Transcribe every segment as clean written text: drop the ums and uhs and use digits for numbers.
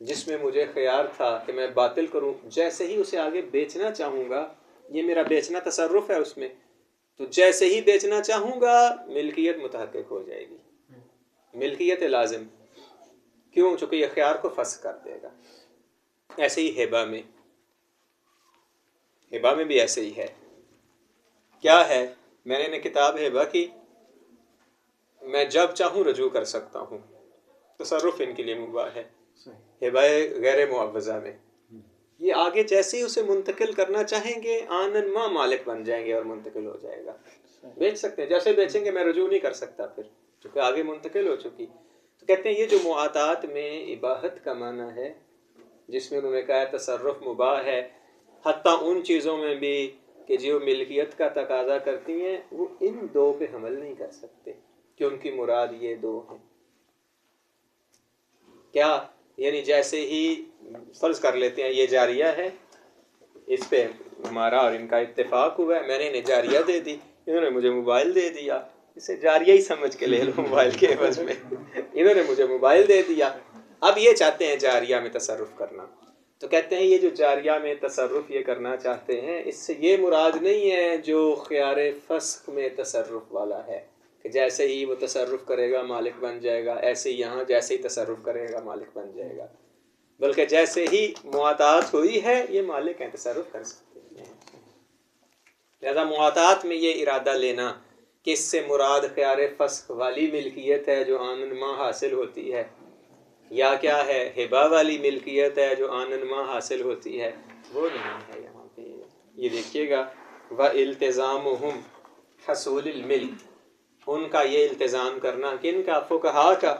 جس میں مجھے خیال تھا کہ میں باطل کروں، جیسے ہی اسے آگے بیچنا چاہوں گا، یہ میرا بیچنا تصرف ہے اس میں، تو جیسے ہی بیچنا چاہوں گا ملکیت متحقق ہو جائے گی، ملکیت لازم، کیوں؟ چونکہ یہ خیار کو فسخ کر دے گا۔ ایسے ہی ہبہ میں بھی ایسے ہی ہے۔ کیا ہے؟ میں نے کتاب ہبہ کی، میں جب چاہوں رجوع کر سکتا ہوں، تصرف ان کے لیے مباح ہے ہبہ غیر معوضہ میں۔ یہ آگے جیسے ہی اسے منتقل کرنا چاہیں گے آنن ما مالک بن جائیں گے اور منتقل ہو جائے گا، بیچ سکتے ہیں، جیسے بیچیں گے میں رجوع نہیں کر سکتا پھر، چونکہ آگے منتقل ہو چکی۔ تو کہتے ہیں یہ جو معاطات میں اباحت کا معنی ہے، جس میں انہوں نے کہا تصرف مباح ہے، حتیٰ ان چیزوں میں بھی کہ جو ملکیت کا تقاضا کرتی ہیں، وہ ان دو پہ حمل نہیں کر سکتے کہ ان کی مراد یہ دو ہیں۔ کیا؟ یعنی جیسے ہی فرض کر لیتے ہیں یہ جاریہ ہے، اس پہ ہمارا اور ان کا اتفاق ہوا ہے، میں نے انہیں جاریہ دے دی، انہوں نے مجھے موبائل دے دیا، اسے جاریہ ہی سمجھ کے لے لو موبائل کے عوض میں، انہوں نے مجھے موبائل دے دیا، اب یہ چاہتے ہیں جاریہ میں تصرف کرنا۔ تو کہتے ہیں یہ جو جاریہ میں تصرف یہ کرنا چاہتے ہیں، اس سے یہ مراد نہیں ہے جو خیار فسخ میں تصرف والا ہے کہ جیسے ہی وہ تصرف کرے گا مالک بن جائے گا، ایسے ہی یہاں جیسے ہی تصرف کرے گا مالک بن جائے گا، بلکہ جیسے ہی معاطات ہوئی ہے یہ مالک ہیں، تصرف کر سکتے ہیں۔ لہذا معاطات میں یہ ارادہ لینا کہ اس سے مراد خیار فسخ والی ملکیت ہے جو آنن ما حاصل ہوتی ہے، یا کیا ہے ہبہ والی ملکیت ہے جو آنن ما حاصل ہوتی ہے، وہ نہیں ہے یہاں پہ۔ یہ دیکھیے گا وَإِلْتِزَامُهُمْ حصول الملک، ان کا یہ التزام کرنا، کن کا؟ فقہا کا،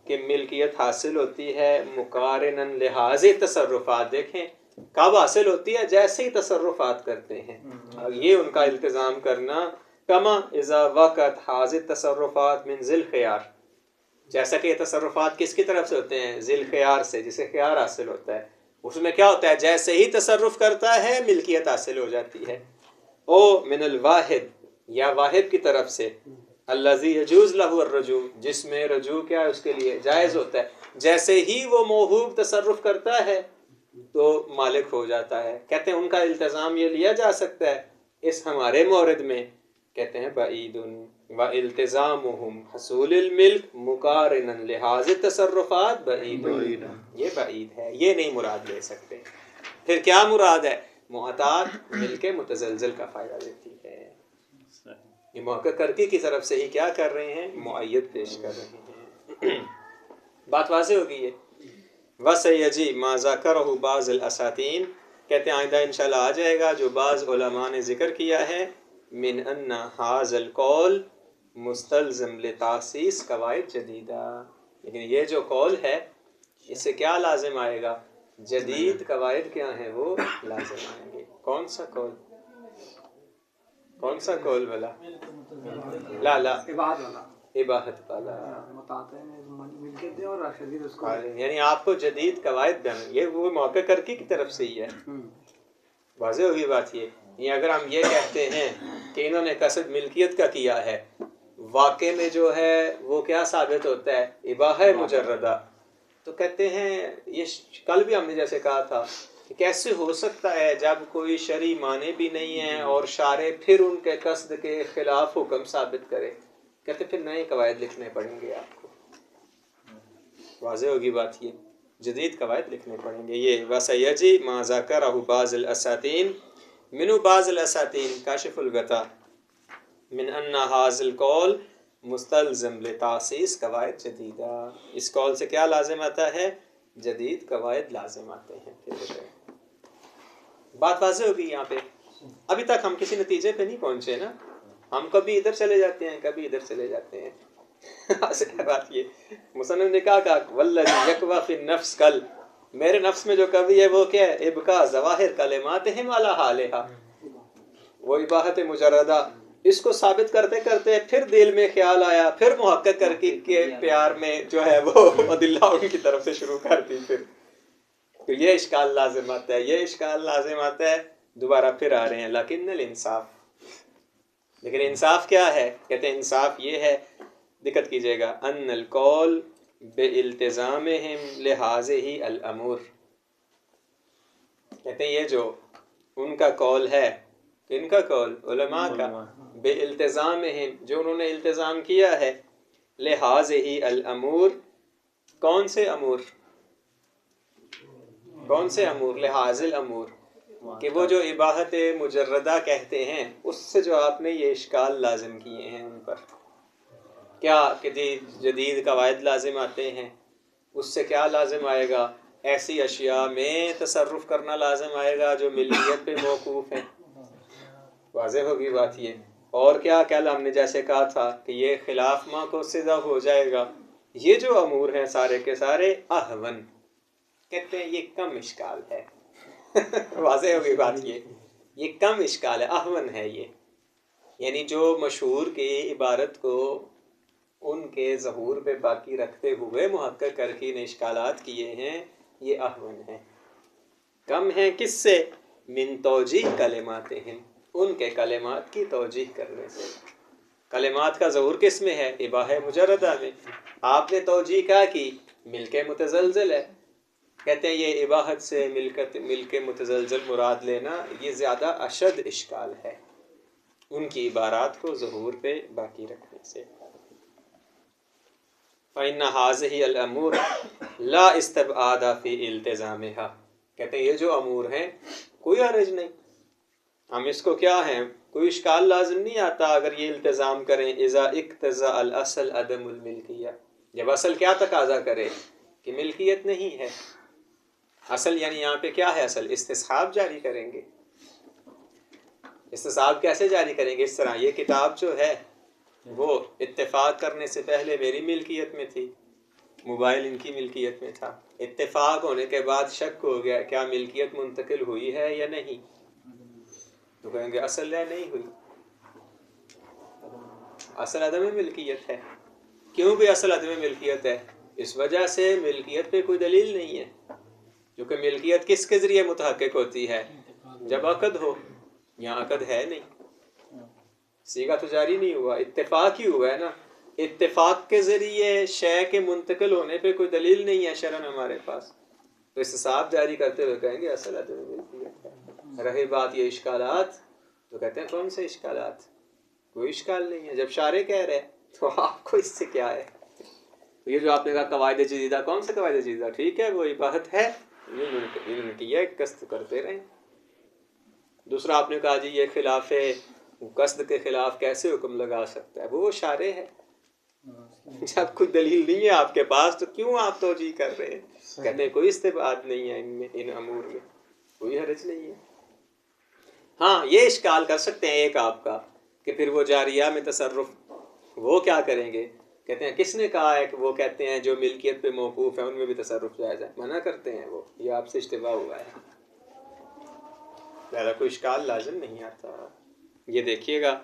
کہ ملکیت حاصل ہوتی ہے مقارناً لحاظ تصرفات۔ دیکھیں کب حاصل ہوتی ہے؟ جیسے ہی تصرفات کرتے ہیں، اور یہ ان کا التزام کرنا کما اذا وقت حاضر تصرفات من ذی الخیار، جیسا کہ یہ تصرفات کس کی طرف سے ہوتے ہیں؟ ذی الخیار سے، جسے خیار حاصل ہوتا ہے، اس میں کیا ہوتا ہے؟ جیسے ہی تصرف کرتا ہے ملکیت حاصل ہو جاتی ہے۔ او من الواحد، یا واحد کی طرف سے، الذی یجوز لہ الرجوع، جس میں رجوع کیا ہے اس کے لیے جائز ہوتا ہے، جیسے ہی وہ موہوب تصرف کرتا ہے تو مالک ہو جاتا ہے۔ کہتے ہیں ان کا التزام یہ لیا جا سکتا ہے اس ہمارے مورد میں، کہتے ہیں بعید وَإِلْتِزَامُهُمْ حصول الملک مقارناً لحاظ تصرفات بعید، یہ بعید ہے، یہ نہیں مراد لے سکتے۔ پھر کیا مراد ہے؟ معاطات ملک متزلزل کا فائدہ دیتی ہے۔ یہ محقق کرکی کی طرف سے ہی کیا کر رہے ہیں؟ معید پیش کر رہے ہیں۔ بات واضح ہوگی ہے۔ وَسَيَجِي مَا ذَكَرَهُ بَعْضُ الْأَسَاطِينِ، کہتے ہیں آئندہ انشاءاللہ آ جائے گا جو بعض علماء نے ذکر کیا ہے، من ان هذا القول مستلزم لتاسیس قواعد جدیدہ، لیکن یہ جو قول ہے اس سے کیا لازم آئے گا؟ جدید قواعد کیا ہیں وہ لازم آئیں گے۔ کون سا قول؟ کون سا قول بلا؟ لا اباحت والا، یعنی آپ کو جدید قواعد بیان، یہ وہ موقع کرکی کی طرف سے ہی ہے۔ واضح ہوگی بات یہ۔ یہ اگر ہم یہ کہتے ہیں کہ انہوں نے قصد ملکیت کا کیا ہے، واقع میں جو ہے وہ کیا ثابت ہوتا ہے؟ اباحہ مجردہ، تو کہتے ہیں یہ کل بھی ہم نے جیسے کہا تھا کہ کیسے ہو سکتا ہے جب کوئی شرعی معنی بھی نہیں ہے اور شارع پھر ان کے قصد کے خلاف حکم ثابت کرے، کہتے پھر نئے قواعد لکھنے پڑیں گے آپ کو۔ واضح ہوگی بات یہ، جدید قواعد لکھنے پڑیں گے۔ یہ وَسَيَجِي مَا ذَكَرَهُ بَعْضُ الْأَسَاطِينِ مِنْ بَعْضِ الْأَسَاطِينِ کاشف الغطا من ان هذا القول مستلزم لتاسیس قواعد جدیدہ، اس قول سے کیا لازم آتا ہے؟ جدید قواعد لازم آتے ہیں۔ پھر بات واضح ہوگی یہاں پہ۔ ابھی تک ہم کسی نتیجے پہ نہیں پہنچے نا، ہم کبھی ادھر چلے جاتے ہیں کبھی ادھر چلے جاتے ہیں۔ بات یہ مصنف نے کہا والذی یکوی فی النفس کل، میرے نفس میں جو کبھی ہے وہ کیا ہے؟ ابقاء ظواہر کلماتہم علی حالہا، وہ اباحت مجردہ، اس کو ثابت کرتے کرتے پھر دل میں خیال آیا، پھر محقق کر کے پیار میں جو ہے وہ ادلہ ان کی طرف سے شروع کر دی، پھر تو یہ اشکال لازم آتا ہے، یہ اشکال لازم آتا ہے، دوبارہ پھر آ رہے ہیں لیکن الانصاف، لیکن انصاف کیا ہے؟ کہتے ہیں انصاف یہ ہے، دقت کیجئے گا، ان القول بِالْتِزَامِهِمْ لِهَٰذِهِ الْأَمُورِ، کہتے ہیں یہ جو ان کا قول ہے، کن کا قول؟ علماء کا، بِالْتِزَامِهِمْ، جو انہوں نے التزام کیا ہے، لِهَٰذِهِ الْأَمُورِ، کون سے امور؟ کون سے امور؟ لحاظ الامور، کہ وہ جو اباحت مجردہ کہتے ہیں اس سے جو آپ نے یہ اشکال لازم کیے ہیں ان پر، کیا کہ جدید قواعد لازم آتے ہیں، اس سے کیا لازم آئے گا؟ ایسی اشیاء میں تصرف کرنا لازم آئے گا جو ملکیت پہ موقوف ہیں. واضح ہوگی بات یہ. اور کیا ہم نے جیسے کہا تھا کہ یہ خلاف ما کو سزا ہو جائے گا. یہ جو امور ہیں سارے کے سارے احون، کہتے ہیں یہ کم اشکال ہے. واضح ہوگی بات یہ کم اشکال ہے، احون ہے یہ. یعنی جو مشہور کی عبارت کو ان کے ظہور پہ باقی رکھتے ہوئے محقق کر کے نے اشکالات کیے ہیں، یہ احون ہیں، کم ہیں. کس سے؟ من توجیہ کلماتہم، ان کے کلمات کی توجیہ کرنے سے. کلمات کا ظہور کس میں ہے؟ اباحہ مجردہ میں. آپ نے توجیہ کیا کی؟ ملک متزلزل ہے. کہتے ہیں یہ اباحت سے ملک متزلزل مراد لینا یہ زیادہ اشد اشکال ہے ان کی عبارات کو ظہور پہ باقی رکھنے سے. فَإِنَّ هَٰذِهِ الْأَمُورَ لَا اسْتِبْعَادَ فِي الْتِزَامِهَا، کہتے ہیں یہ جو امور ہیں کوئی حرج نہیں، ہم اس کو کیا ہیں، کوئی اشکال لازم نہیں آتا اگر یہ التزام کریں. اذا اقتضى الاصل عدم الملکیہ، جب اصل کیا تقاضا کرے کہ ملکیت نہیں ہے. اصل یعنی یہاں پہ کیا ہے؟ اصل استصحاب جاری کریں گے. استصحاب کیسے جاری کریں گے؟ اس طرح یہ کتاب جو ہے وہ اتفاق کرنے سے پہلے میری ملکیت میں تھی، موبائل ان کی ملکیت میں تھا. اتفاق ہونے کے بعد شک ہو گیا کیا ملکیت منتقل ہوئی ہے یا نہیں، تو کہیں گے اصل ہے نہیں ہوئی، اصل عدم ملکیت ہے. کیوں بھی اصل عدم ملکیت ہے؟ اس وجہ سے ملکیت پہ کوئی دلیل نہیں ہے، کیونکہ ملکیت کس کے ذریعے متحقق ہوتی ہے؟ جب عقد ہو. یہاں عقد ہے نہیں، صیغہ تو جاری نہیں ہوا، اتفاق ہی ہوا ہے نا. اتفاق کے ذریعے شے کے منتقل ہونے پہ کوئی دلیل نہیں ہے شرعاً ہمارے پاس، تو استصحاب جاری کرتے ہوئے کہیں گے اصل عدم ملکیت ہے. رہی بات یہ اشکالات، تو کہتے ہیں کون سے اشکالات؟ کوئی اشکال نہیں ہے. جب شارع کہہ رہے تو آپ کو اس سے کیا ہے؟ تو یہ جو آپ نے کہا قواعد جدیدہ، کون سے قواعد جدیدہ؟ ٹھیک ہے وہ عباحت ہے، انہوں نے کیا قصد کرتے رہیں. دوسرا آپ نے کہا جی یہ خلاف قصد کے خلاف کیسے حکم لگا سکتا ہے؟ وہ شارع ہے. جب کوئی دلیل نہیں ہے آپ کے پاس تو کیوں آپ توجیہ کر رہے ہیں؟ کہتے ہیں کوئی استبعاد نہیں ہے ان میں، ان امور میں کوئی حرج نہیں ہے. ہاں یہ اشکال کر سکتے ہیں ایک آپ کا کہ پھر وہ جاریہ میں تصرف وہ کیا کریں گے؟ کہتے ہیں کس نے کہا ہے کہ وہ کہتے ہیں جو ملکیت پہ موقوف ہے ان میں بھی تصرف جائز ہے؟ منع کرتے ہیں وہ، یہ آپ سے اشتباہ ہوا ہے. لہذا کوئی اشکال لازم نہیں آتا. یہ دیکھیے گا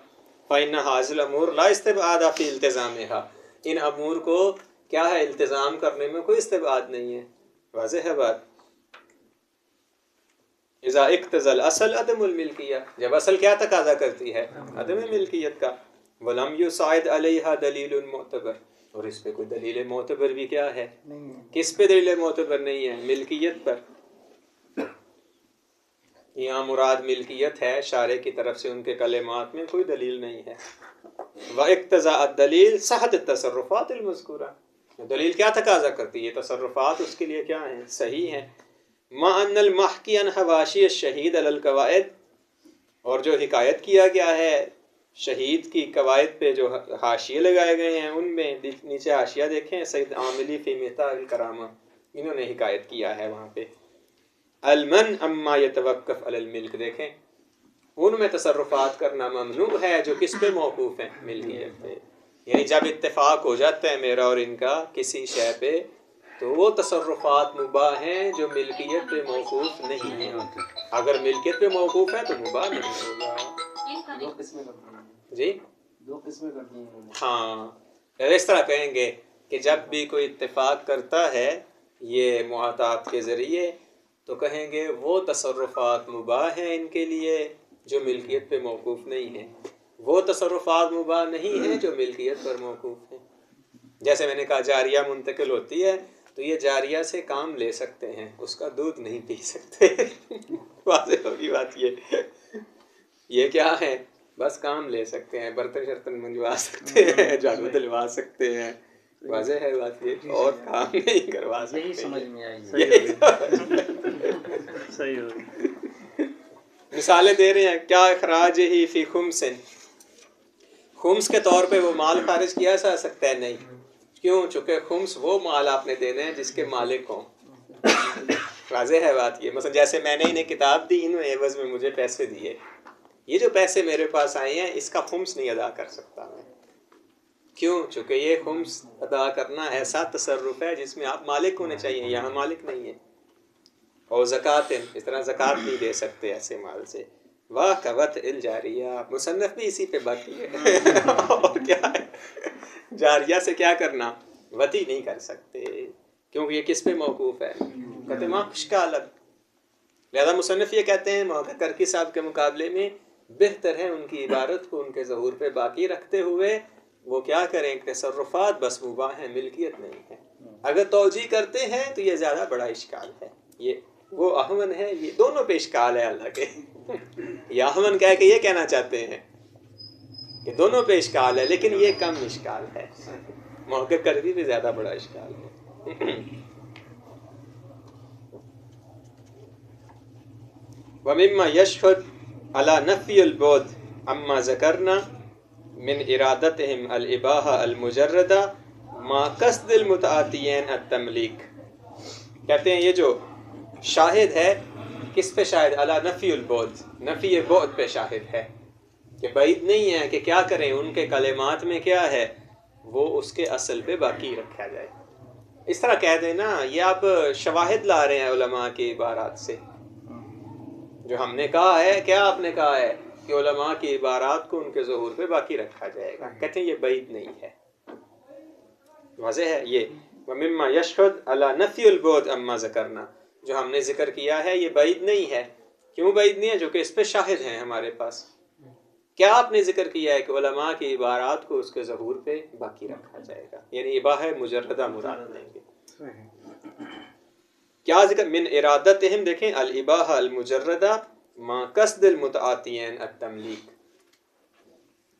فَإِنَّ هَٰذِهِ الْأَمُورَ لَا اسْتِبْعَادَ فِي الْتِزَامِهَا، ان امور کو کیا ہے التزام کرنے میں کوئی استبعاد نہیں ہے. واضح ہے بات. اذا اقتضى الاصل عدم الملکیہ، جب اصل کیا تقاضا کرتی ہے؟ عدم ملکیت کا. وَلَمْ يُصَعِدْ عَلَيْهَا دَلِيلٌ مُعْتَبَرٌ، اور اس پہ کوئی دلیل معتبر بھی کیا ہے؟ کس پہ دلیل معتبر نہیں ہے؟ ملکیت پر. یہاں مراد ملکیت ہے، شارع کی طرف سے ان کے کلمات میں کوئی دلیل نہیں ہے. وَاقْتَضَى الدَّلِيلُ صَحَّةُ التَّصَرُّفَاتِ الْمَذْكُورَةِ، دلیل کیا تقاضا کرتی ہے؟ تصرفات اس کے لیے کیا ہیں؟ صحیح ہیں. مَا أَنَّ الْمَحْكِيَ عَنْ حَوَاشِيَ الشَّهِيدِ عَلَى الْقَوَائِدِ، اور جو حکایت کیا گیا ہے شہید کی قواعد پہ جو حاشیے لگائے گئے ہیں ان میں، نیچے حاشیہ دیکھیں سید عاملی فی مفتاح الکرامہ، انہوں نے حکایت کیا ہے وہاں پہ. المن اما یتوقف علی الملک، دیکھیں ان میں تصرفات کرنا ممنوع ہے جو کس پہ موقوف ہیں؟ ملکیت پہ. یعنی جب اتفاق ہو جاتا ہے میرا اور ان کا کسی شے پہ تو وہ تصرفات مباح ہیں جو ملکیت پہ موقوف نہیں ہیں. اگر ملکیت پہ موقوف ہے تو مباح نہیں ہوگا. دو قسمیں کرتی ہیں جی دو قسمیں کرتی ہیں. ہاں اس طرح کہیں گے کہ جب بھی کوئی اتفاق کرتا ہے یہ معاطات کے ذریعے تو کہیں گے وہ تصرفات مباح ہیں ان کے لیے جو ملکیت پہ موقوف نہیں ہیں، وہ تصرفات مباح نہیں ہیں جو ملکیت پر موقوف ہیں. جیسے میں نے کہا جاریہ منتقل ہوتی ہے تو یہ جاریہ سے کام لے سکتے ہیں، اس کا دودھ نہیں پی سکتے واضح ہوگی بات یہ کیا ہے، بس کام لے سکتے ہیں، برتن شرتن منجوا سکتے ہیں، جھاڑو دلوا سکتے ہیں، واضح ہے بات یہ، اور کام نہیں کروا سکتے۔ یہی سمجھ میں آئی۔ صحیح ہو۔ مثالیں دے رہے ہیں، کیا اخراج ہی فی خمس، خمس کے طور پہ وہ مال خارج کیا جا سکتا ہے؟ نہیں، کیوں؟ چونکہ خمس وہ مال آپ نے دینے ہیں جس کے مالک ہوں، واضح ہے بات یہ۔ مثلا جیسے میں نے انہیں کتاب دی، انہوں نے عوض میں مجھے پیسے دیے، یہ جو پیسے میرے پاس آئے ہیں اس کا خمس نہیں ادا کر سکتا میں، کیوں؟ چونکہ یہ خمس ادا کرنا ایسا تصرف ہے جس میں آپ مالک ہونے چاہیے، یہاں مالک نہیں ہے۔ اور زکوٰۃ، اس طرح زکوٰۃ نہیں دے سکتے ایسے مال سے۔ واہ قوت الجاریہ، مصنف بھی اسی پہ باقی ہے اور کیا ہے، جاریہ سے کیا کرنا، وطی نہیں کر سکتے، کیونکہ یہ کس پہ موقوف ہے؟ کہتے ماں خشکا الگ۔ لہذا مصنف یہ کہتے ہیں محقق کرکی صاحب کے مقابلے میں بہتر ہے ان کی عبارت کو ان کے ظہور پہ باقی رکھتے ہوئے وہ کیا کریں، تصرفات بس مباح ہیں، ملکیت نہیں ہے۔ اگر توجیہ کرتے ہیں تو یہ زیادہ بڑا اشکال ہے، یہ وہ احمن ہے، یہ دونوں پہ اشکال ہے اللہ کے یہ احمن کہہ کے یہ کہنا چاہتے ہیں کہ دونوں پہ اشکال ہے، لیکن یہ کم اشکال ہے، محقق کرکی بھی زیادہ بڑا اشکال ہے۔ وَمِمَّا يَشْهُدْ عَلَى نَفْيِ الْبُعْدِ عَمَّا ذَكَرْنَا مِنْ إِرَادَتِهِمْ الْإِبَاحَةَ الْمُجَرَّدَةَ مَا قَصْدِ الْمُتَعَاطِيِّينَ التَّمْلِيكِ، کہتے ہیں یہ جو شاہد ہے، کس پہ شاہد؟ علی نفی البعد، نفی بعد پہ شاہد ہے کہ بعید نہیں ہے کہ کیا کریں، ان کے کلمات میں کیا ہے، وہ اس کے اصل پہ باقی رکھا جائے۔ اس طرح کہہ دیں نا، یہ آپ شواہد لا رہے ہیں علماء کی عبارات سے، جو ہم نے کہا ہے، کیا آپ نے کہا ہے کہ علماء کی عبارات کو ان کے ظہور پہ باقی رکھا جائے گا، کہتے ہیں یہ بعید نہیں ہے، واضح ہے یہ۔ وَمِمَّا يَشْهُدْ عَلَى نَفْيِ الْبُعْدِ عَمَّا ذَكَرْنَا، جو ہم نے ذکر کیا ہے یہ بعید نہیں ہے، کیوں بعید نہیں ہے؟ جو کہ اس پہ شاہد ہیں ہمارے پاس۔ کیا آپ نے ذکر کیا ہے کہ علماء کی عبارات کو اس کے ظہور پہ باقی رکھا جائے گا، یعنی اباحہ مجردہ مراد لیں گے۔ کیا ذکر؟ من ارادتہم، دیکھیں الاباحہ المجردہ ما قصد المتعاطیین التملیک،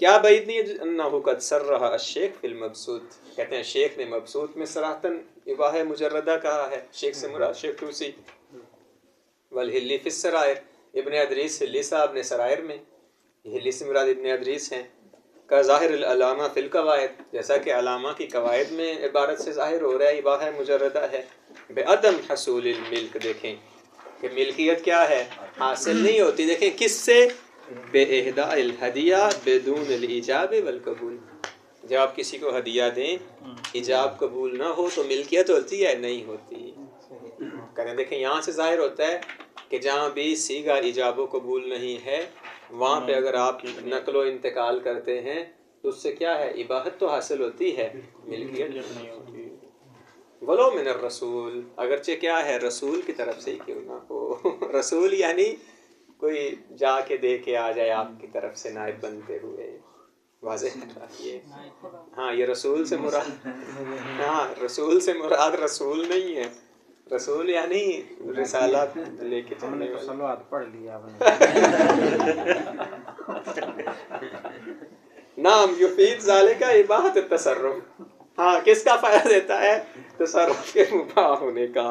کیا بعید نہیں ہے؟ انہ قد صرح الشیخ فی المبسوط، کہتے ہیں شیخ نے مبسوط میں صراحتاً اباحہ مجردہ کہا ہے، شیخ سے مراد شیخ توسی، والہلی فی السرائر، ابن ادریس ہلی صاحب نے سرائر میں، ہلی سے مراد ابن ادریس ہیں، کا ظاہر العلامہ فی القواعد، جیسا کہ علامہ کی قواعد میں عبارت سے ظاہر ہو رہا ہے اباحہ مجردہ ہے۔ بعدم حصول الملک، دیکھیں کہ ملکیت کیا ہے، حاصل نہیں ہوتی، دیکھیں کس سے، بے اہداء الہدیہ بدون الایجاب والقبول، جب آپ کسی کو ہدیہ دیں ایجاب قبول نہ ہو تو ملکیت ہوتی ہے؟ نہیں ہوتی۔ کہتے ہیں دیکھیں یہاں سے ظاہر ہوتا ہے کہ جہاں بھی صیغہ ایجاب و قبول نہیں ہے وہاں پہ اگر آپ نقل و انتقال کرتے ہیں تو اس سے کیا ہے، اباحت تو حاصل ہوتی ہے، ملکیت نہیں ہوتی۔ ولو من الرسول، اگرچہ کیا ہے، رسول کی طرف سے ہی کیوں نہ ہو، رسول یعنی کوئی جا کے دے کے آ جائے آپ کی طرف سے نائب بنتے ہوئے، واضح ہے یہ۔ ہاں یہ رسول سے مراد، ہاں رسول سے مراد رسول نہیں ہے، رسول یعنی رسالت لے کے ہم نے چلنے تو والے۔ صلوات پڑھ لیا آپ نے۔ نام یفید ذالک اباحۃ التصرف، ہاں کس کا فائدہ دیتا ہے، تصرف کے مباح ہونے کا۔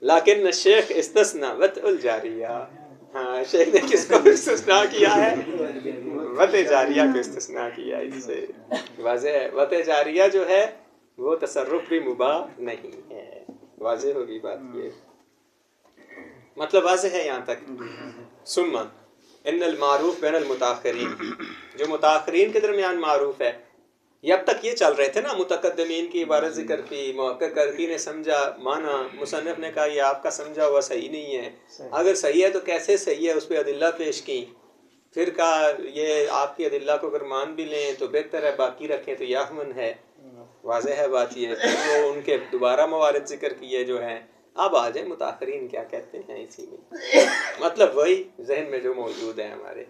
لیکن الشیخ استثناء وطء الجاریہ، ہاں شیخ نے کس کو استثناء کیا ہے، وطء جاریہ کو استثناء کیا اس سے، واضح ہے۔ وطء جاریہ جو ہے وہ تصرف بھی مباح نہیں ہے، واضح ہوگی بات یہ، مطلب واضح ہے یہاں تک۔ ثم ان المعروف بین المتاخرین، جو متاخرین کے درمیان معروف ہے، یہ اب تک یہ چل رہے تھے نا، متقدمین کی عبارت ذکر کی، محقق کرکی نے سمجھا معنی، مصنف نے کہا یہ آپ کا سمجھا ہوا صحیح نہیں ہے، اگر صحیح ہے تو کیسے صحیح ہے، اس پہ ادلہ پیش کی، پھر کہا یہ آپ کی ادلہ کو اگر مان بھی لیں تو بہتر ہے، باقی رکھیں تو یحمن ہے، واضح ہے بات یہ۔ پھر وہ ان کے دوبارہ موارد ذکر کیے جو ہیں، اب آ جائیں متاخرین کیا کہتے ہیں اسی میں، مطلب وہی ذہن میں جو موجود ہے ہمارے۔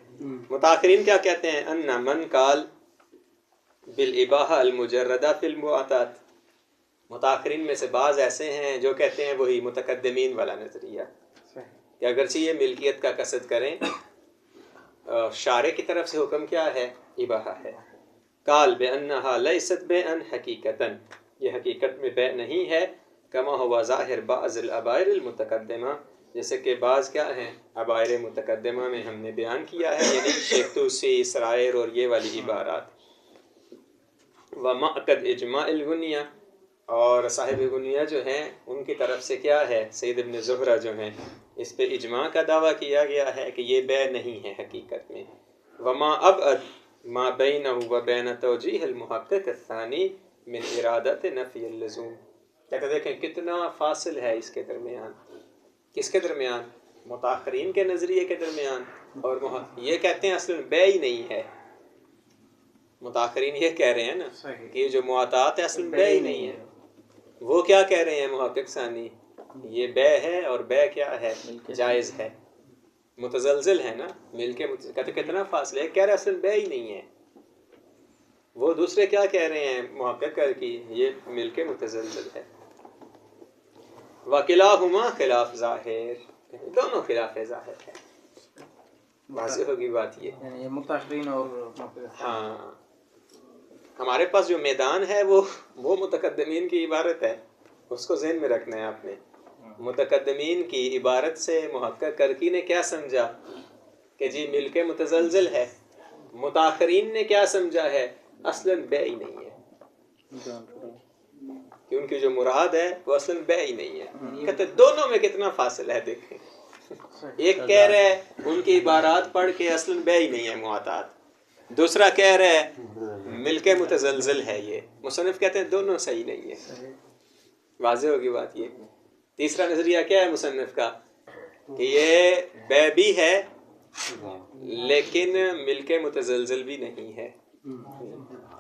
متاخرین کیا کہتے ہیں، ان من قال بالاباحہ المجردہ فی المعاطات، متاخرین میں سے بعض ایسے ہیں جو کہتے ہیں وہی متقدمین والا نظریہ کہ اگرچہ یہ ملکیت کا قصد کریں، شارع کی طرف سے حکم کیا ہے؟ اباحہ ہے. قال بانہا لیست بیعا حقیقتاً، یہ حقیقت میں بیع نہیں ہے. کما ہوا ظاہر بعض الابائر المتقدمہ، جیسے کہ بعض کیا ہیں ابائر متقدمہ میں ہم نے بیان کیا ہے، یعنی شیخ طوسی، اسرائیل اور یہ والی عبارات. ومعقد اجماع الغنیہ، اور صاحب غنیہ جو ہیں ان کی طرف سے کیا ہے، سید ابن زہرہ جو ہیں، اس پہ اجماع کا دعویٰ کیا گیا ہے کہ یہ بیع نہیں ہے حقیقت میں. وما ابعد ما بینہ و بین توجیہ المحقق الثانی من ارادت نفی اللزوم. کہتے دیکھیں کتنا فاصل ہے اس کے درمیان. کس کے درمیان؟ متاخرین کے نظریے کے درمیان اور یہ کہتے ہیں اصل بیع ہی نہیں ہے. متاخرین یہ کہہ رہے ہیں نا کہ یہ جو معاطات ہے اصل بیع ہی نہیں ہے. وہ کیا کہہ رہے ہیں محقق ثانی؟ یہ بیع ہے، اور بیع کیا ہے؟ جائز ہے. متزلزل ہے نا، مل کے کہتے کتنا فاصلہ ہے، کہہ رہے اصل بیع ہی نہیں ہے. وہ دوسرے کیا کہہ رہے ہیں محقق کر کی یہ مل کے متزلزل ہے. وَكِلَاهُمَا خلاف ظاہر، دونوں خلاف ظاہر ہے. واضح ہوگی بات یہ، یعنی یہ متاخرین اور ہاں ہمارے پاس جو میدان ہے وہ متقدمین کی عبارت ہے، اس کو ذہن میں رکھنا ہے آپ نے. متقدمین کی عبارت سے محقق کرکی نے کیا سمجھا کہ جی مل کے متزلزل ہے. متاخرین نے کیا سمجھا ہے؟ اصلاً بیع ہی نہیں ہے، کہ ان کی جو مراد ہے وہ اصلاً بیع ہی نہیں ہے. کہتے دونوں میں کتنا فاصلہ ہے دیکھیں. ایک کہہ رہے ہیں ان کی عبارات پڑھ کے اصلاً بیع ہی نہیں ہے معاطات، دوسرا کہہ رہے ہیں مل کے متزلزل ہے. یہ مصنف کہتے ہیں دونوں صحیح نہیں ہے. واضح ہوگی بات یہ. تیسرا نظریہ کیا ہے مصنف کا؟ کہ یہ بیع بھی ہے لیکن مل کے متزلزل بھی نہیں ہے.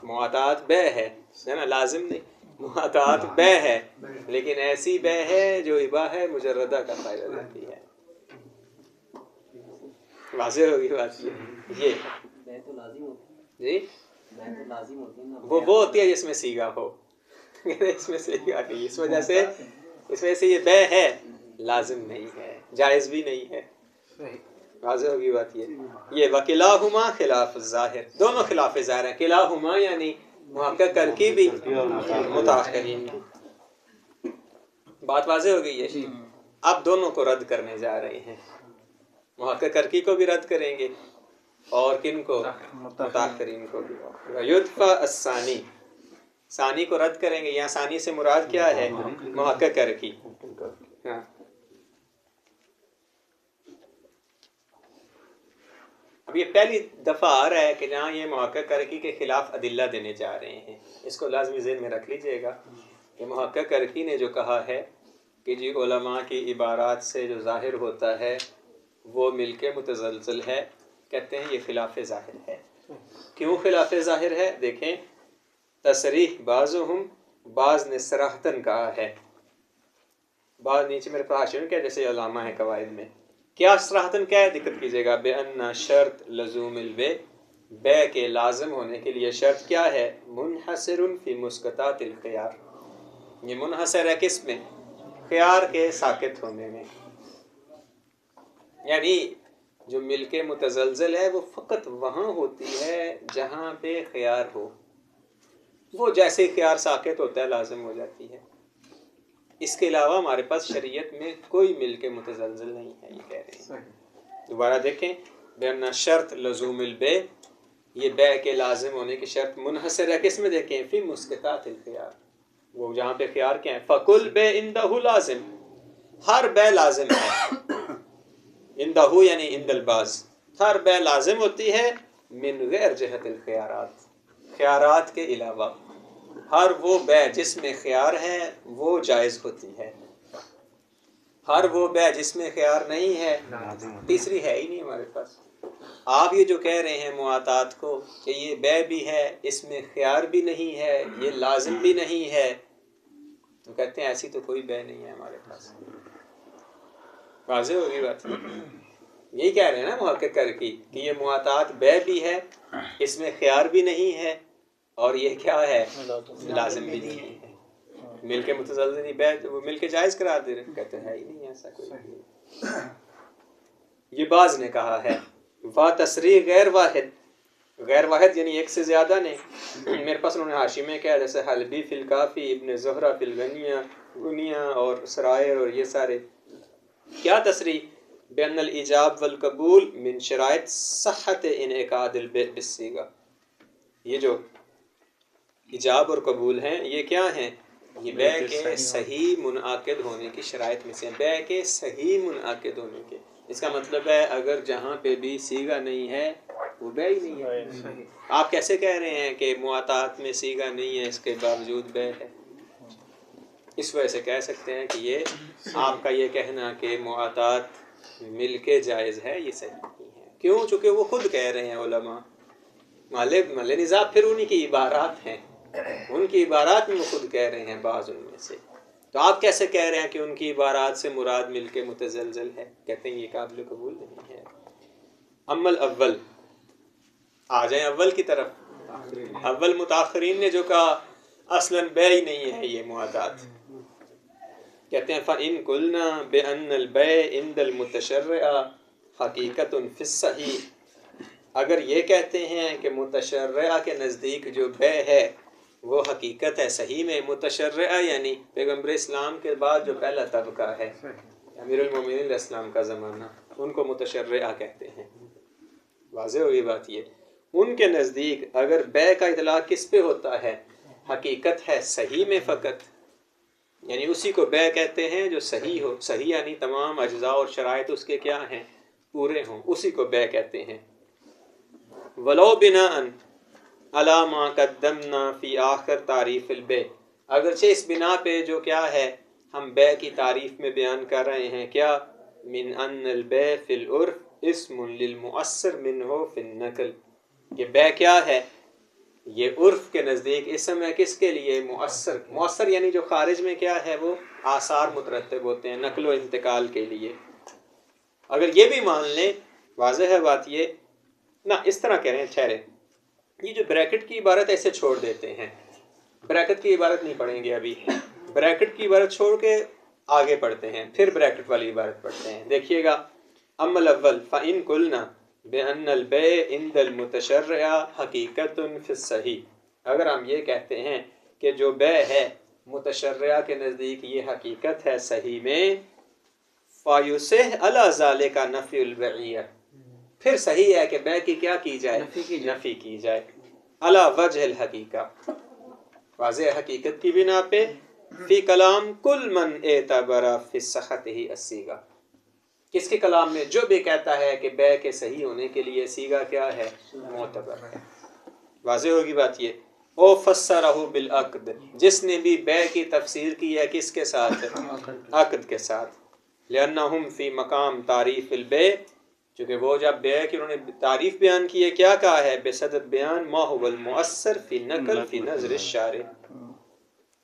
معاطات بیع ہے نا، لازم نہیں. معاطات بیع ہے لیکن ایسی بیع ہے جو اباحہ مجردہ کا فائدہ دیتی ہے. واضح ہوگی بات یہ. جی وہ ہوتی ہے جس میں سیگا ہو، اس میں سیگا نہیں، اس وجہ سے یہ بیع ہے، لازم نہیں ہے، جائز بھی نہیں ہے. واضح ہوگی بات یہ. وکلاہما خلاف الظاہر، دونوں خلاف ظاہر ہیں. کلاہما یعنی محقق کرکی بھی، متاخرین بھی. بات واضح ہو گئی ہے. اب دونوں کو رد کرنے جا رہے ہیں. محقق کرکی کو بھی رد کریں گے اور کن کو؟ متاخرین کو بھی. یدفع الثانی، ثانی کو رد کریں گے. یہاں ثانی سے مراد کیا ہے؟ محقق کرکی. ہاں اب یہ پہلی دفعہ آ رہا ہے کہ جہاں یہ محقق کرکی کے خلاف ادلہ دینے جا رہے ہیں. اس کو لازمی ذہن میں رکھ لیجئے گا کہ محقق کرکی نے جو کہا ہے کہ جی علماء کی عبارات سے جو ظاہر ہوتا ہے وہ مل کے متزلزل ہے، کہتے ہیں یہ خلاف ظاہر ہے. کیوں خلاف ظاہر ہے؟ دیکھیں تصریح بعضهم، بعض نے صراحتاً کہا ہے، بعض نیچے میرے پاس حاشیہ کیا جیسے علامہ ہے قواعد میں. کیا صراحتاً کیا ہے؟ دقت کیجیے گا. بأن شرط لزوم البیع، بیع کے لازم ہونے کے لیے شرط کیا ہے؟ منحصر فی مسقطات الخیار، یہ منحصر ہے کس میں؟ خیار کے ساکت ہونے میں. یعنی جو مل کے متزلزل ہے وہ فقط وہاں ہوتی ہے جہاں پہ خیار ہو. وہ جیسے خیار ساکت ہوتا ہے لازم ہو جاتی ہے. اس کے علاوہ ہمارے پاس شریعت میں کوئی مل کے متزلزل نہیں ہے. یہ کہہ رہے ہیں. دوبارہ دیکھیں بأن شرط لزوم البیع، یہ بیع کے لازم ہونے کی شرط منحصر ہے کس میں؟ دیکھیں فی مسقطات الخیار، وہ جہاں پہ خیار کیا ہے. فکل بیع عندہ لازم، ہر بیع لازم ہے. عندہ یعنی عند البعض، ہر بیع لازم ہوتی ہے. من غیر جہت الخیارات، خیارات کے علاوہ ہر وہ بیع جس میں خیار ہے وہ جائز ہوتی ہے. ہر وہ بیع جس میں خیار نہیں ہے، تیسری ہے ہی نہیں ہمارے پاس. آپ یہ جو کہہ رہے ہیں معاطات کو کہ یہ بیع بھی ہے، اس میں خیار بھی نہیں ہے، یہ لازم بھی نہیں ہے، تو کہتے ہیں ایسی تو کوئی بیع نہیں ہے ہمارے پاس. واضح ہوگی بات. یہی کہہ رہے ہیں نا محقق کرکی کہ یہ معاطات بیع بھی ہے، اس میں خیار بھی نہیں ہے اور یہ کیا ہے لازم بھی نہیں ہے. مل کے متزلزل بے وہ مل کے جائز قرار دے رہے کہتے ہیں ہی نہیں ایسا کوئی. یہ بعض نے کہا ہے وا تصریح غیر واحد، غیر واحد یعنی ایک سے زیادہ نے. میرے پاس انہوں نے حاشی میں کیا جیسے حلبی فی الکافی، ابن زہرہ فی الغنیہ اور سرائر اور یہ سارے. کیا تصریح؟ بین الایجاب والقبول من شرائط صحت انعقاد البیع بالصیغہ. یہ جو ایجاب اور قبول ہیں یہ کیا ہیں؟ یہ بیع کے صحیح منعقد ہونے کی شرائط میں سے ہیں. بیع کے صحیح منعقد ہونے کے، اس کا مطلب ہے اگر جہاں پہ بھی صیغہ نہیں ہے وہ بیع ہی نہیں ہے. آپ کیسے کہہ رہے ہیں کہ معاطات میں صیغہ نہیں ہے اس کے باوجود بیع ہے؟ اس وجہ سے کہہ سکتے ہیں کہ یہ آپ کا یہ کہنا کہ معاطات مل کے جائز ہے یہ صحیح نہیں ہے. کیوں؟ چونکہ وہ خود کہہ رہے ہیں علماء. مل نظام پھر انہی کی عبارات ہیں، ان کی عبارات میں وہ خود کہہ رہے ہیں بعض ان میں سے. تو آپ کیسے کہہ رہے ہیں کہ ان کی عبارات سے مراد مل کے متزلزل ہے؟ کہتے ہیں یہ قابل قبول نہیں ہے. اما الاول، آ جائیں اول کی طرف. اول متاخرین نے جو کہا اصلاً بیع ہی نہیں ہے یہ معاطات. کہتے ہیں فَإِن قُلْنَا بِأَنَّ الْبَيْعَ عِنْدَ الْمُتَشَرِّعَ حَقِيقَةٌ فِي الصَّحِيحِ، اگر یہ کہتے ہیں کہ متشرعہ کے نزدیک جو بیع ہے وہ حقیقت ہے صحیح میں. متشرعہ یعنی پیغمبر اسلام کے بعد جو پہلا طبقہ ہے امیر المومنین علیہ السلام کا زمانہ، ان کو متشرعہ کہتے ہیں. واضح ہوگی بات. یہ ان کے نزدیک اگر بیع کا اطلاق کس پہ ہوتا ہے؟ حقیقت ہے صحیح میں فقط، یعنی اسی کو بیع کہتے ہیں جو صحیح ہو. صحیح یعنی تمام اجزاء اور شرائط اس کے کیا ہیں؟ پورے ہوں، اسی کو بیع کہتے ہیں. ولو بناء علی ما قدمنا فی آخر تعریف البیع، اگرچہ اس بنا پہ جو کیا ہے ہم بیع کی تعریف میں بیان کر رہے ہیں کیا؟ من ان البیع فی العرف اسم للمؤثر منہ فی النقل. یہ بیع کیا ہے؟ یہ عرف کے نزدیک اسم ہے کس کے لیے؟ مؤثر. مؤثر یعنی جو خارج میں کیا ہے وہ آثار مترتب ہوتے ہیں نقل و انتقال کے لیے. اگر یہ بھی مان لیں، واضح ہے بات. یہ نہ اس طرح کہہ رہے ہیں ٹھہرے، یہ جو بریکٹ کی عبارت ایسے چھوڑ دیتے ہیں. بریکٹ کی عبارت نہیں پڑھیں گے ابھی، بریکٹ کی عبارت چھوڑ کے آگے پڑھتے ہیں، پھر بریکٹ والی عبارت پڑھتے ہیں. دیکھیے گا اما الاول فَإِن قُلْنَا بِأَنَّ الْبَيْعَ عِنْدَ الْمُتَشَرِّعَ حَقِيقَةٌ فِي الصَّحِيحِ، اگر ہم یہ کہتے ہیں کہ جو بیع ہے متشرعہ کے نزدیک یہ حقیقت ہے صحیح میں، فَيُصِحُّ عَلَى ذَلِكَ نَفْيُ الْبَيْعِ، پھر صحیح ہے کہ بیع کی کیا کی جائے؟ نفی کی جائے. علی وجہ الحقیقہ، واضح حقیقت کی بنا پہ. فی کلام کل من اعتبر فی صحتہ الصیغہ، کس کے کلام میں؟ جو بھی کہتا ہے کہ بیع کے صحیح ہونے کے لیے صیغہ کیا ہے؟ معتبر ہے. واضح ہوگی بات. یہ او فسرہ بالعقد، جس نے بھی بیع کی تفسیر کی ہے کس کے ساتھ؟ عقد کے ساتھ. لأنہم فی مقام تعریف البیع، چونکہ وہ جب بیع کی انہوں نے تعریف بیان کی ہے کیا کہا ہے؟ بصدد بیان ما هو المؤثر فی نقل فی نظر الشارع.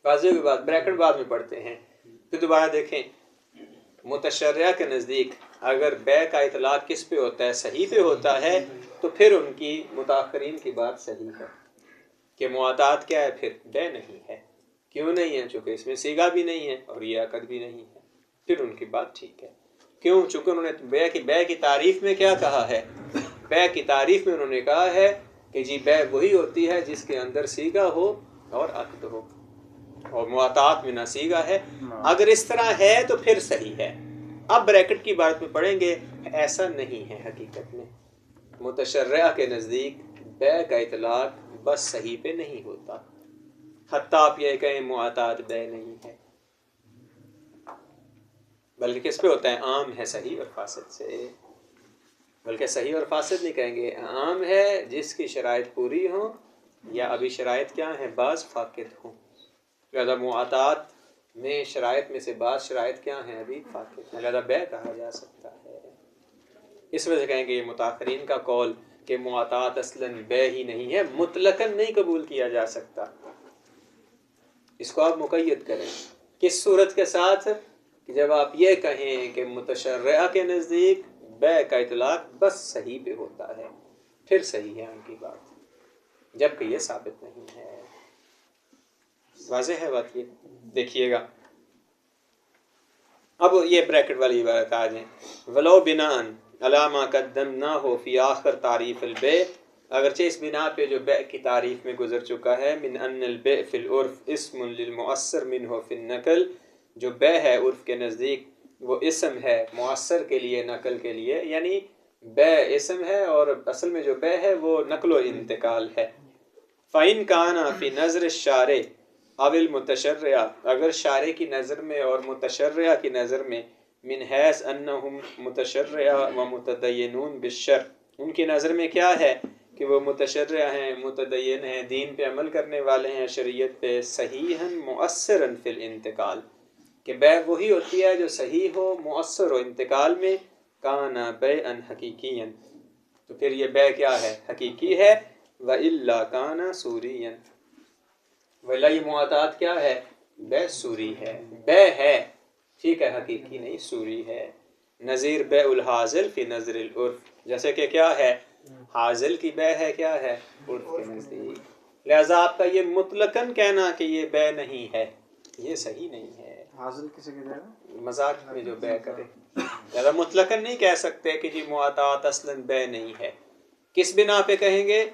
واضح ہوگی بات. بریکٹ بعد میں پڑھتے ہیں. پھر دوبارہ دیکھیں، متشرعہ کے نزدیک اگر بیع کا اطلاق کس پہ ہوتا ہے؟ صحیح پہ ہوتا ہے، تو پھر ان کی متاخرین کی بات صحیح ہے کہ معاطات کیا ہے؟ پھر بیع نہیں ہے. کیوں نہیں ہے؟ چونکہ اس میں صیغہ بھی نہیں ہے اور یہ عقد بھی نہیں ہے. پھر ان کی بات ٹھیک ہے. کیوں؟ چونکہ انہوں نے بیع کی تعریف میں کیا کہا ہے؟ بیع کی تعریف میں انہوں نے کہا ہے کہ جی بیع وہی ہوتی ہے جس کے اندر صیغہ ہو اور عقد ہو، اور معاطات میں نہ صیغہ ہے. اگر اس طرح ہے تو پھر صحیح ہے. اب بریکٹ کی بات میں پڑھیں گے، ایسا نہیں ہے حقیقت میں. متشرعہ کے نزدیک بیع کا اطلاق بس صحیح پہ نہیں ہوتا، حتیٰ آپ یہ کہیں معاطات بیع نہیں ہے، بلکہ کس پہ ہوتا ہے؟ عام ہے صحیح اور فاسد سے. بلکہ صحیح اور فاسد نہیں کہیں گے، عام ہے جس کی شرائط پوری ہوں یا ابھی شرائط کیا ہیں؟ بعض فاقد ہوں. لہذا معاطات میں شرائط میں سے بعض شرائط کیا ہیں؟ ابھی فاقد ہیں، لہذا بیع کہا جا سکتا ہے. اس وجہ سے کہیں گے یہ متاخرین کا قول کہ معاطات اصلاً بیع ہی نہیں ہے، مطلقاً نہیں قبول کیا جا سکتا. اس کو آپ مقید کریں کس صورت کے ساتھ؟ کہ جب آپ یہ کہیں کہ متشرعہ کے نزدیک بیع کا اطلاق بس صحیح پہ ہوتا ہے، پھر صحیح ہے ان کی بات. جبکہ یہ ثابت نہیں ہے. واضح ہے بات؟ یہ دیکھیے گا. اب یہ بریکٹ والی عبارت آ جائیں. ولو بناءً علی ما قدمناہ فی آخر تعریف البیع، اگرچہ اس بنا پہ جو بیع کی تعریف میں گزر چکا ہے، من ان البیع فی العرف اسم للمؤثر منہ فی النقل، جو بیع ہے عرف کے نزدیک وہ اسم ہے مؤثر کے لیے نقل کے لیے، یعنی بیع اسم ہے اور اصل میں جو بیع ہے وہ نقل و انتقال ہے. فَإِنْ كَانَ فِي نَظْرِ الشَّارِعِ أَوِ الْمُتَشَرِّعِ، اگر شارع کی نظر میں اور متشرع کی نظر میں، من حیث انہم متشرع و متدینون بالشرع، ان کی نظر میں کیا ہے کہ وہ متشرع ہیں، متدین ہیں، دین پہ عمل کرنے والے ہیں، شریعت پہ، صحیحاً مؤثراً فی الانتقال، کہ بیع وہی ہوتی ہے جو صحیح ہو، مؤثر ہو انتقال میں. کان بیعًا حقیقیًا، تو پھر یہ بیع کیا ہے؟ حقیقی ہے. وَإِلَّا كَانَ سُورِيًّا، وَإِلَّا یہ معاطات کیا ہے؟ بیع سوری ہے. بیع ہے ٹھیک ہے، حقیقی نہیں، سوری ہے. نظیر بیع الحاضل فی نظر العرف، جیسے کہ کیا ہے؟ حاضل کی بیع ہے کیا ہے؟ عرف کے نزدیک. لہذا آپ کا یہ مطلقاً کہنا کہ یہ بیع نہیں ہے یہ صحیح نہیں ہے. حاضر کسے کہتے ہیں؟ مذاق میں جو بیع کرے. لہذا مطلقاً نہیں کہہ سکتے کہ جی معاطات اصلاً بیع نہیں ہے. کس بنا پہ کہیں گے؟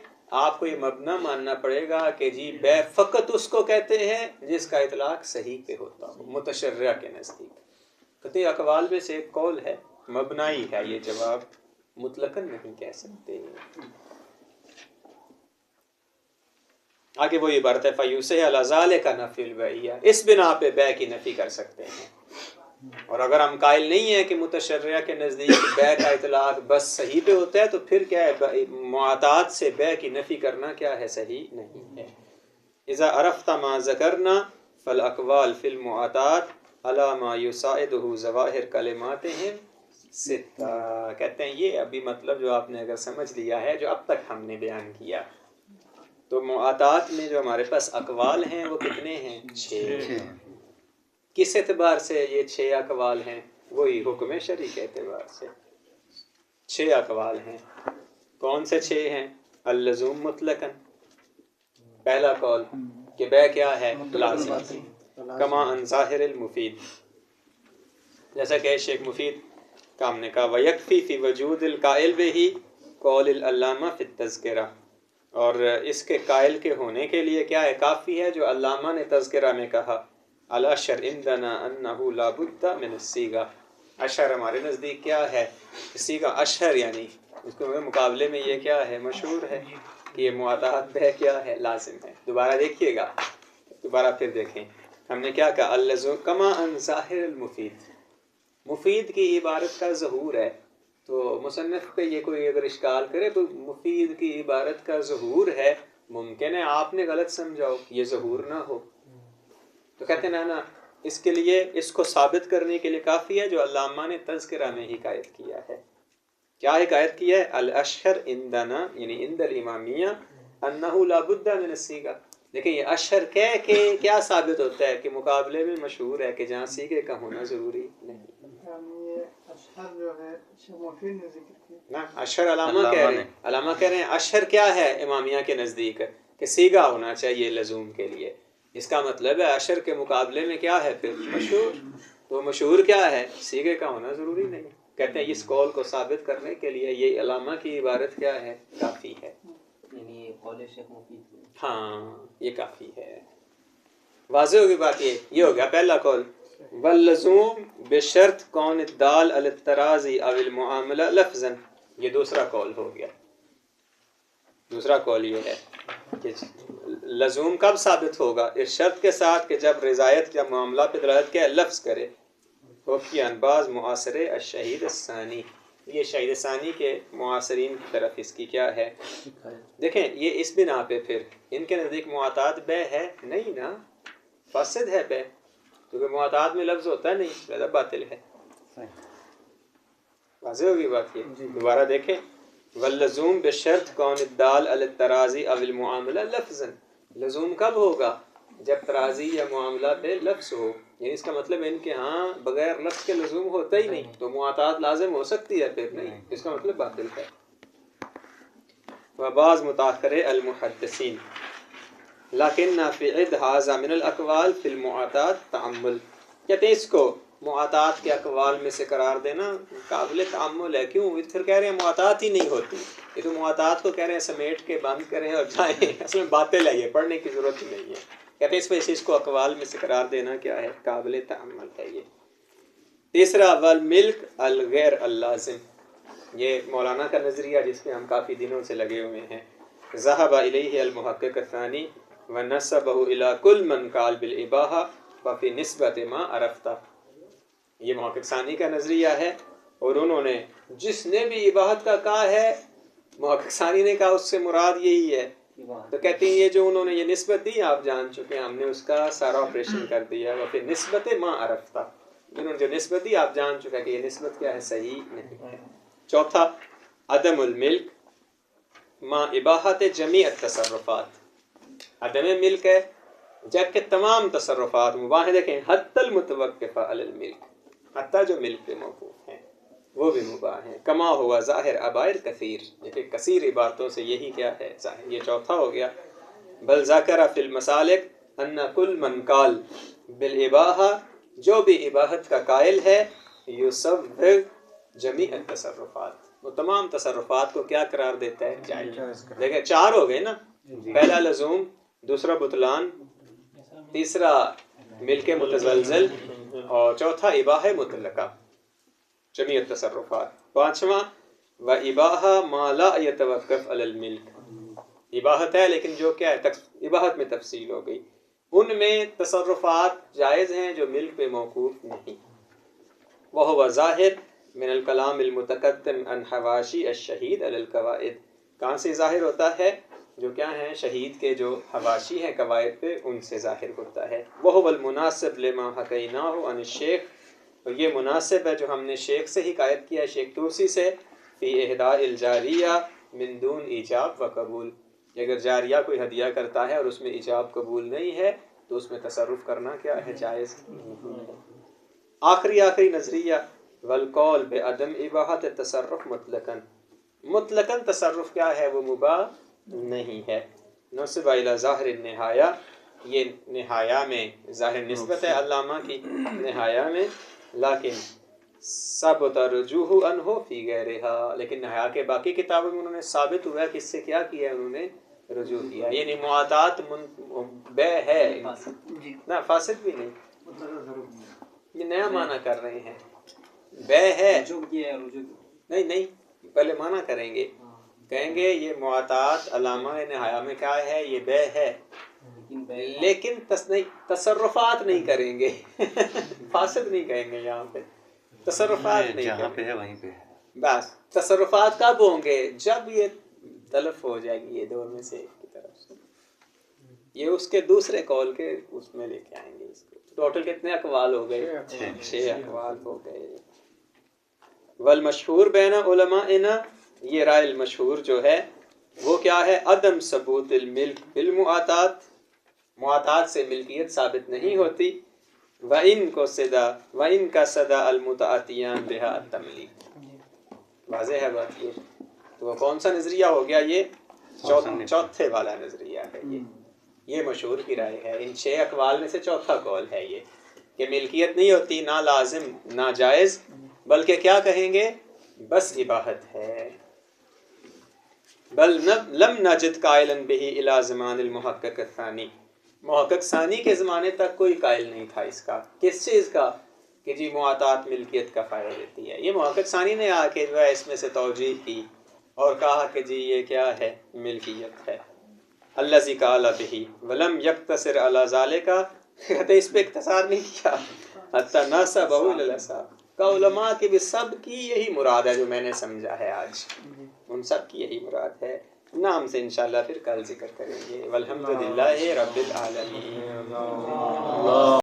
آپ کو یہ مبنا ماننا پڑے گا کہ جی بیع فقط اس کو کہتے ہیں جس کا اطلاق صحیح پہ ہوتا ہو، متشرع کے نزدیک. قطعی اقوال میں سے ایک قول ہے، مبنائی ہے یہ جواب، مطلقاً نہیں کہہ سکتے. آگے وہی عبارت ہے فَيُوسِعُ عَلَى ذَلِكَ نَفْيُ الْبَيْعِ، اس بنا پہ بیع کی نفی کر سکتے ہیں. اور اگر ہم قائل نہیں ہیں کہ متشرع کے نزدیک بیع کا اطلاق بس صحیح پہ ہوتا ہے، تو پھر کیا ہے؟ معاطات سے بیع کی نفی کرنا کیا ہے؟ صحیح نہیں ہے. اذا عرفت ما ذکرنا فالاقوال فی المعاطات علی ما یساعدہ ظواہر کلماتہم ستہ، کہتے ہیں یہ ابھی مطلب جو آپ نے اگر سمجھ لیا ہے جو اب تک ہم نے بیان کیا، تو معاطات میں جو ہمارے پاس اقوال ہیں وہ کتنے ہیں؟ 6. کس اعتبار سے یہ 6 اقوال ہیں؟ وہی حکم شرعی کے اعتبار سے 6 اقوال ہیں. کون سے 6 ہیں؟ اللزوم مطلقاً، پہلا قول کہ بیع کیا ہے؟ لازم. کما ان ظاہر المفید، جیسا کہ شیخ مفید کا ہم نے کہا ویکفی فی وجود القائل بہ قول العلامہ فی التذکرہ، اور اس کے قائل کے ہونے کے لیے کیا ہے؟ کافی ہے جو علامہ نے تذکرہ میں کہا الاشر عندنا انہ لا بد من الصیغہ. اشہر ہمارے نزدیک کیا ہے؟ صیغہ. اشہر یعنی اس کے مقابلے میں یہ کیا ہے؟ مشہور ہے کہ یہ معاطات بیع کیا ہے؟ لازم ہے. دوبارہ دیکھیے گا، دوبارہ پھر دیکھیں ہم نے کیا کہا؟ اللزوم کما ان ظاہر المفید، مفید کی عبارت کا ظہور ہے. تو مصنف پہ یہ کوئی اگر اشکال کرے تو مفید کی عبارت کا ظہور ہے، ممکن ہے آپ نے غلط سمجھاؤ یہ ظہور نہ ہو، تو کہتے ہیں نا اس کے لیے اس کو ثابت کرنے کے لیے کافی ہے جو علامہ نے تذکرہ میں حکایت کیا ہے. کیا حکایت کی ہے؟ الاشہر عندنا یعنی عند الامامیہ انہ لا بد من الصیغہ. دیکھیں یہ اشہر کہہ کے کیا ثابت ہوتا ہے کہ مقابلے میں مشہور ہے کہ جہاں صیغے کا ہونا ضروری نہیں. اشہر جو ہے مفید نے ذکر کیا نا، اشہر علامہ کہہ رہے ہیں، علامہ کہہ رہے ہیں اشہر کیا ہے امامیہ کے نزدیک کہ صیغہ ہونا چاہیے لزوم کے لیے. اس کا مطلب ہے اشہر کے مقابلے میں کیا ہے پھر؟ مشہور. تو مشہور کیا ہے؟ صیغے کا ہونا ضروری نہیں. کہتے ہیں اس قول کو ثابت کرنے کے لیے یہ علامہ کی عبارت کیا ہے؟ کافی ہے. یعنی قول شیخ مفید، ہاں یہ کافی ہے. واضح ہوگی بات. یہ ہو گیا پہلا قول. واللزوم بشرط کون الدال علی التراضی او المعاملہ لفظا، یہ دوسرا قول ہو گیا. دوسرا قول یہ ہے کہ لزوم کب ثابت ہوگا؟ اس شرط کے ساتھ کہ جب رضایت یا معاملہ پہ دلالت کیا لفظ کرے. حکی انباز معاصر الشہید الثانی، یہ شہید ثانی کے معاصرین کی طرف اس کی کیا ہے؟ دیکھیں یہ اس بنا پہ پھر ان کے نزدیک معاطات بیع ہے نہیں نا، فاسد ہے بیع، کیونکہ معاطات میں لفظ ہوتا ہے نہیں، زیادہ باطل ہے. واضح ہوگی بات. یہ دوبارہ دیکھیں واللزوم بشرط کون الدال علی التراضی او المعاملہ لفظا، لزوم کب ہوگا؟ جب ترازی یا معاملہ پہ لفظ ہو. یعنی اس کا مطلب ان کے ہاں بغیر لفظ کے لزوم ہوتا ہی نہیں، تو معاطات لازم ہو سکتی ہے پھر نہیں، اس کا مطلب باطل ہے. و بعض متاخر المحدثین لیکن فی عد ھذا من الاقوال فی المعاطات تعمل، کہتے ہیں اس کو معاطات کے اقوال میں سے قرار دینا قابل تعمل ہے. کیوں؟ پھر کہہ رہے ہیں معاطات ہی نہیں ہوتی، یہ تو معاطات کو کہہ رہے ہیں سمیٹ کے بند کریں اور جائیں، اصل میں باتیں لائیے، پڑھنے کی ضرورت ہی نہیں ہے. کہتے ہیں اس وجہ سے اس کو اقوال میں سے قرار دینا کیا ہے؟ قابل تعمل ہے. یہ تیسرا والملک الغیر اللازم، یہ مولانا کا نظریہ جس پہ ہم کافی دنوں سے لگے ہوئے ہیں. ذهب الیہ المحقق الثانی ونسبہ الی کل من قال بالاباحہ وفی نسبت ما عرفت. یہ محقق ثانی کا نظریہ ہے، اور انہوں نے جس نے بھی اباحت کا کہا ہے، محقق ثانی نے کہا اس سے مراد یہی ہے. تو کہتے ہیں یہ جو انہوں نے یہ نسبت دی آپ جان چکے ہیں، ہم نے اس کا سارا آپریشن کر دیا. وفی نسبت ما عرفت، انہوں نے جو نسبت دی آپ جان چکے ہیں کہ یہ نسبت کیا ہے؟ صحیح نہیں ہے. چوتھا عدم الملک ما اباحت جمیع التصرفات، عدم ملک ہے جبکہ تمام تصرفات مباح ہیں. دیکھیں حتی المتوقفہ علی الملک، حتی جو ملک پہ موقوف ہیں وہ بھی مباح ہیں. کما ہوا ظاہر عبائر کثیر، یہ کثیر عبارتوں سے یہی کیا ہے؟ ظاہر. یہ چوتھا ہو گیا. بل ذکر فی المسالک ان کل من قال بالاباحہ، جو بھی اباحت کا قائل ہے، یصوب جمیع التصرفات، وہ تمام تصرفات کو کیا قرار دیتا ہے؟ جائز. دیکھیں چار ہو گئے نا، پہلا لزوم، دوسرا بطلان، تیسرا ملک متزلزل، اور چوتھا اباحہ مطلقہ جمیع التصرفات. پانچواں و اباحہ ما لا یتوقف علی الملک، اباحت ہے لیکن جو کیا ہے؟ اباحت میں تفصیل ہو گئی، ان میں تصرفات جائز ہیں جو ملک پہ موقوف نہیں. وہو ظاہر من الکلام المتقدم عن حواشی الشہید علی القواعد، کہاں سے ظاہر ہوتا ہے؟ جو کیا ہیں؟ شہید کے جو حواشی ہیں قواعد پہ، ان سے ظاہر ہوتا ہے. وہو المناسب لما حکیناہ عن الشیخ، اور یہ مناسب ہے جو ہم نے شیخ سے حکایت کیا ہے، شیخ توسی سے، فی اہداء الجاریہ من دون ایجاب و قبول، اگر جاریہ کوئی ہدیہ کرتا ہے اور اس میں ایجاب قبول نہیں ہے تو اس میں تصرف کرنا کیا ہے؟ جائز نہیں ہے. آخری نظریہ والقول بعدم اباحت تصرف مطلقاً، مطلقاً تصرف کیا ہے؟ وہ مباح نہیں ہے. نصب الی ظاہر النہایہ، یہ نہایہ میں ظاہر نسبت ہے علامہ کی نہایہ میں، لیکن ثبت رجوع عنہ فی غیرہا، لیکن نہایہ کے باقی کتابوں میں انہوں نے ثابت ہوا ہے کہ اس سے کیا کیا ہے؟ انہوں نے رجوع کیا. یعنی معاطات بے ہے نہ فاسد بھی نہیں، یہ نیا معنی کر رہے ہیں. بے ہے نہیں، پہلے معنی کریں گے، کہیں گے یہ معاطات علامہ نہایہ میں کیا ہے؟ یہ بے ہے، لیکن تصرفات نہیں کریں گے. فاسد نہیں کہیں گے، یہاں پہ تصرفات نہیں جہاں کریں پہ گے. ہے وہیں پہ ہے. بس تصرفات کب ہوں گے؟ جب یہ تلف ہو جائے گی یہ دور میں سے ایک کی طرف سے. یہ اس کے دوسرے قول کے اس میں لے کے آئیں گے اس کو. ٹوٹل کتنے اقوال ہو گئے؟ 6 اقوال ہو گئے. والمشہور بین علماءنا، یہ رائے المشہور جو ہے وہ کیا ہے؟ عدم ثبوت الملک بالمعاطات، معاطات سے ملکیت ثابت نہیں ہوتی. وَإِن قَصَدَ الْمُتَعَاطِیَانَ بِهَا التَّمْلِیک، واضح ہے بات. یہ تو وہ کون سا نظریہ ہو گیا؟ یہ چوتھے والا نظریہ ہے. یہ مشہور کی رائے ہے. ان 6 اقوال میں سے چوتھا قول ہے یہ کہ ملکیت نہیں ہوتی، نہ لازم نہ جائز، بلکہ کیا کہیں گے؟ بس اباحت ہے. بل لم نجد قائلا به الى زمان المحقق الثانی، محقق ثانی کے زمانے تک کوئی قائل نہیں تھا اس کا. کس چیز کا؟ کہ جی معاطات ملکیت کا فائدہ دیتی ہے. یہ محقق ثانی نے آ کے جو ہے اس میں سے توجیہ کی اور کہا کہ جی یہ کیا ہے؟ ملکیت ہے. الذی قال به ولم یقتصر علی ذلک، کہتے اس پہ اختصار نہیں کیا، حتی نسبہ الی الاصحاب، کا علماء کی بھی سب کی یہی مراد ہے جو میں نے سمجھا ہے آج، ان سب کی یہی مراد ہے. نام سے انشاءاللہ پھر کل ذکر کریں گے. والحمدللہ رب العالمین.